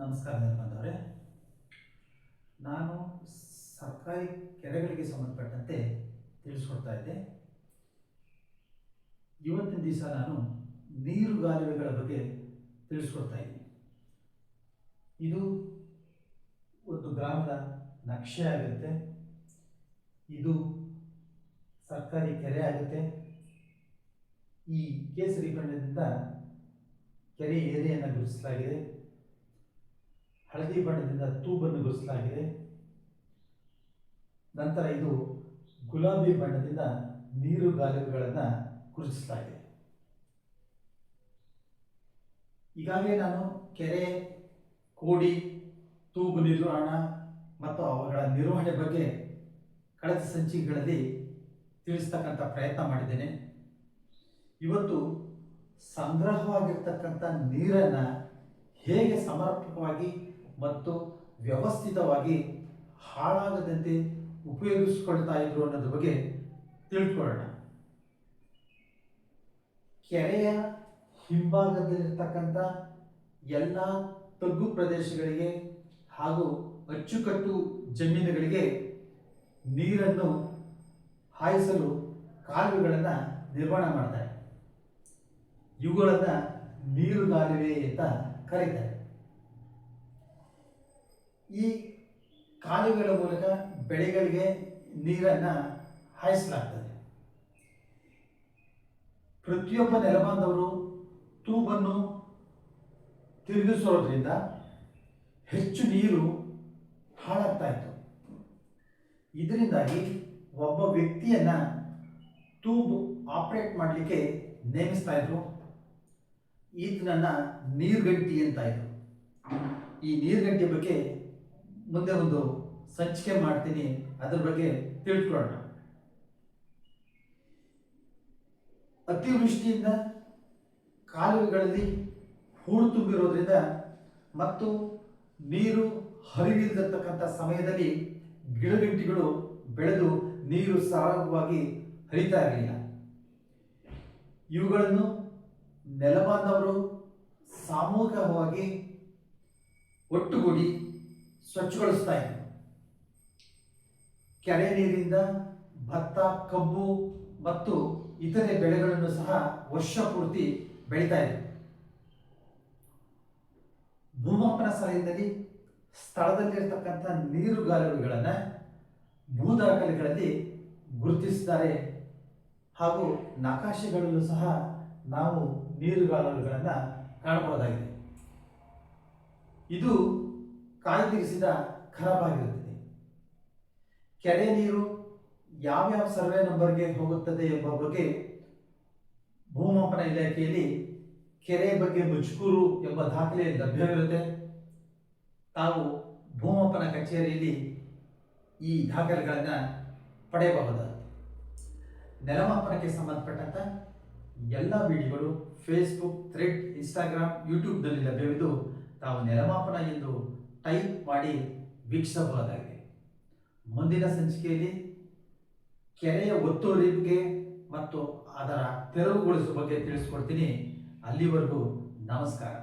ನಮಸ್ಕಾರ ನಿರ್ಬಂಧವರೇ, ನಾನು ಸರ್ಕಾರಿ ಕೆರೆಗಳಿಗೆ ಸಂಬಂಧಪಟ್ಟಂತೆ ತಿಳಿಸ್ಕೊಡ್ತಾ ಇದ್ದೆ. ಇವತ್ತಿನ ದಿವಸ ನಾನು ನೀರುಗಾಲುವೆಗಳ ಬಗ್ಗೆ ತಿಳಿಸ್ಕೊಡ್ತಾ ಇದ್ದೀನಿ. ಇದು ಒಂದು ಗ್ರಾಮದ ನಕ್ಷೆ ಆಗುತ್ತೆ. ಇದು ಸರ್ಕಾರಿ ಕೆರೆ ಆಗುತ್ತೆ. ಈ ಕೇಸರಿ ಬಣ್ಣದಿಂದ ಕೆರೆ ಏರಿಯನ್ನು ಗುರುತಿಸಲಾಗಿದೆ. ಹಳದಿ ಬಣ್ಣದಿಂದ ತೂಬನ್ನು ಗುರುತಿಸಲಾಗಿದೆ. ನಂತರ ಇದು ಗುಲಾಬಿ ಬಣ್ಣದಿಂದ ನೀರುಗಾಲುವೆಗಳನ್ನು ಗುರುತಿಸಲಾಗಿದೆ. ಈಗಾಗಲೇ ನಾನು ಕೆರೆ, ಕೋಡಿ, ತೂಬು ನಿರ್ವಹಣಾ ಮತ್ತು ಅವುಗಳ ನಿರ್ವಹಣೆ ಬಗ್ಗೆ ಕಳೆದ ಸಂಚಿಕೆಗಳಲ್ಲಿ ತಿಳಿಸ್ತಕ್ಕಂಥ ಪ್ರಯತ್ನ ಮಾಡಿದ್ದೇನೆ. ಇವತ್ತು ಸಂಗ್ರಹವಾಗಿರ್ತಕ್ಕಂಥ ನೀರನ್ನು ಹೇಗೆ ಸಮರ್ಪಕವಾಗಿ ಮತ್ತು ವ್ಯವಸ್ಥಿತವಾಗಿ ಹಾಳಾಗದಂತೆ ಉಪಯೋಗಿಸಿಕೊಳ್ತಾ ಇದ್ರು ಅನ್ನೋದ್ರ ಬಗ್ಗೆ ತಿಳ್ಕೊಳ್ಳೋಣ. ಕೆರೆಯ ಹಿಂಭಾಗದಲ್ಲಿರ್ತಕ್ಕಂಥ ಎಲ್ಲ ತಗ್ಗು ಪ್ರದೇಶಗಳಿಗೆ ಹಾಗೂ ಅಚ್ಚುಕಟ್ಟು ಜಮೀನುಗಳಿಗೆ ನೀರನ್ನು ಹಾಯಿಸಲು ಕಾಲುವೆಗಳನ್ನು ನಿರ್ಮಾಣ ಮಾಡ್ತಾರೆ. ಇವುಗಳನ್ನು ನೀರುಗಾಲುವೆ ಅಂತ ಕರೀತಾರೆ. ಈ ಕಾಲುವೆಗಳ ಮೂಲಕ ಬೆಳೆಗಳಿಗೆ ನೀರನ್ನು ಹಾಯಿಸಲಾಗ್ತದೆ. ಪ್ರತಿಯೊಬ್ಬ ನೆಲಬಾಂಧವರು ತೂಬನ್ನು ತಿರುಗಿಸೋದ್ರಿಂದ ಹೆಚ್ಚು ನೀರು ಹಾಳಾಗ್ತಾ ಇತ್ತು. ಇದರಿಂದಾಗಿ ಒಬ್ಬ ವ್ಯಕ್ತಿಯನ್ನು ತೂಬ್ ಆಪರೇಟ್ ಮಾಡಲಿಕ್ಕೆ ನೇಮಿಸ್ತಾ ಇದ್ರು. ಈತನನ್ನು ನೀರುಗಂಟಿ ಅಂತ ಇದ್ರು. ಈ ನೀರುಗಂಟಿ ಬಗ್ಗೆ ಮುಂದೆ ಒಂದು ಸಂಚಿಕೆ ಮಾಡ್ತೀನಿ, ಅದರ ಬಗ್ಗೆ ತಿಳ್ಕೊಳ್ಳೋಣ. ಅತಿವೃಷ್ಟಿಯಿಂದ ಕಾಲುವೆಗಳಲ್ಲಿ ಹೂಳು ತುಂಬಿರೋದ್ರಿಂದ ಮತ್ತು ನೀರು ಹರಿವಿಲ್ಲತಕ್ಕಂಥ ಸಮಯದಲ್ಲಿ ಗಿಡಗಂಟಿಗಳು ಬೆಳೆದು ನೀರು ಸರಾಗವಾಗಿ ಹರಿತಾ ಇರಲಿಲ್ಲ. ಇವುಗಳನ್ನು ನೆಲಬಾಂಧವರು ಸಾಮೂಹಿಕವಾಗಿ ಒಟ್ಟುಗೂಡಿ ಸ್ವಚ್ಛಗೊಳಿಸ್ತಾ ಇದ್ರು. ಕೆರೆ ನೀರಿಂದ ಭತ್ತ, ಕಬ್ಬು ಮತ್ತು ಇತರೆ ಬೆಳೆಗಳನ್ನು ಸಹ ವರ್ಷ ಪೂರ್ತಿ ಬೆಳೀತಾ ಇದ್ರು. ಭೂಮಾಪನ ಸಲಹೆಯಲ್ಲಿ ಸ್ಥಳದಲ್ಲಿರ್ತಕ್ಕಂಥ ನೀರುಗಾಲುವೆಗಳನ್ನು ಭೂದಾಖಲೆಗಳಲ್ಲಿ ಗುರುತಿಸಿದ್ದಾರೆ ಹಾಗೂ ನಕಾಶೆಗಳಲ್ಲೂ ಸಹ ನಾವು ನೀರುಗಾಲುವೆಗಳನ್ನು ಕಾಣಬಹುದಾಗಿದೆ. ಇದು ಕಾಯ್ದಿರಿಸಿದ ಖರಾಬಾಗಿರುತ್ತದೆ. ಕೆರೆ ನೀರು ಯಾವ್ಯಾವ ಸರ್ವೆ ನಂಬರ್ಗೆ ಹೋಗುತ್ತದೆ ಎಂಬ ಬಗ್ಗೆ ಭೂಮಾಪನ ಇಲಾಖೆಯಲ್ಲಿ ಕೆರೆ ಬಗ್ಗೆ ಮುಚ್ಕೂರು ಎಂಬ ದಾಖಲೆ ಲಭ್ಯವಿರುತ್ತೆ. ತಾವು ಭೂಮಾಪನ ಕಚೇರಿಯಲ್ಲಿ ಈ ದಾಖಲೆಗಳನ್ನು ಪಡೆಯಬಹುದಾದ. ನೆಲಮಾಪನಕ್ಕೆ ಸಂಬಂಧಪಟ್ಟಂಥ ಎಲ್ಲ ವಿಡಿಯೋಗಳು ಫೇಸ್ಬುಕ್, ಥ್ರೆಡ್, ಇನ್ಸ್ಟಾಗ್ರಾಮ್, ಯೂಟ್ಯೂಬ್ನಲ್ಲಿ ಲಭ್ಯವಿದ್ದು ತಾವು ನೆಲಮಾಪನ ಎಂದು ಟೈಪ್ ಮಾಡಿ ವೀಕ್ಷಿಸಬಹುದಾಗಿದೆ. ಮುಂದಿನ ಸಂಚಿಕೆಯಲ್ಲಿ ಕೆರೆಯ ಒತ್ತುವರಿಗೆ ಮತ್ತು ಅದರ ತೆರವುಗೊಳಿಸುವ ಬಗ್ಗೆ ತಿಳಿಸ್ಕೊಡ್ತೀನಿ. ಅಲ್ಲಿವರೆಗೂ ನಮಸ್ಕಾರ.